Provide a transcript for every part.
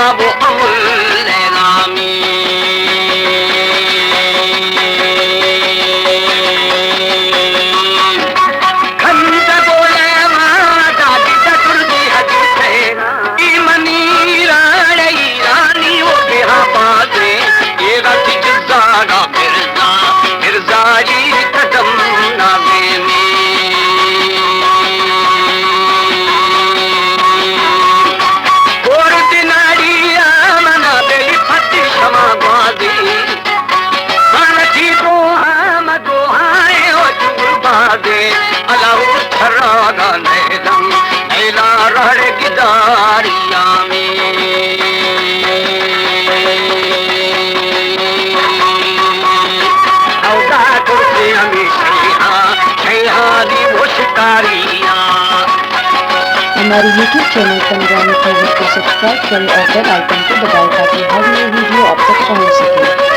मेरा वो अमुल नामी। खंड बोले माँ दादी चतुर्थी हजी थे मनी रानी वो बिहा बाजे ये रति जागा मिर्जा मिर्जारी कदम नावे में और दिनारिया मना बेली फती क्षमा बाजी मानती दोहाए ओ चूर बाजे अलाउ छरागा नैलम नैला रड़ गिदारिया में औदा तुझे हमेशा शैहादी वो शिकारिया। हमारे YouTube चैनल पंजाबी फैमिली को सब्सक्राइब करें और बेल आइकन को दबाएं ताकि हर नई वीडियो आप तक पहुंच सके।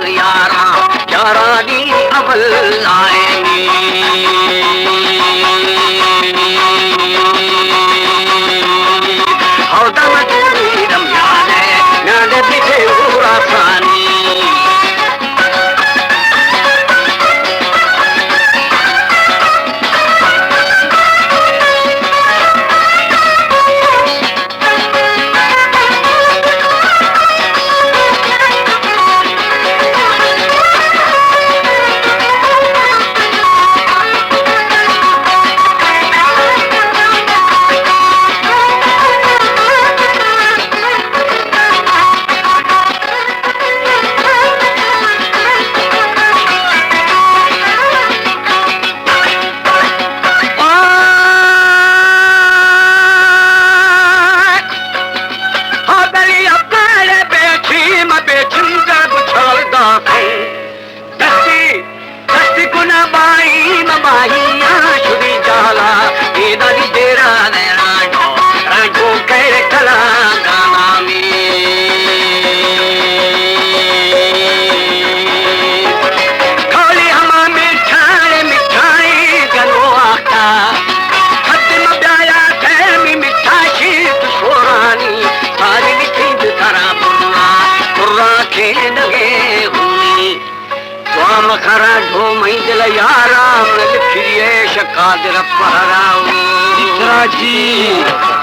लॻ यारा ॾींहं अवल हौदम चूड़ी रमयान नंढ पीछे उरासानी खरा ढो मई दिल यारा लिखिए शकादर पहराओ जी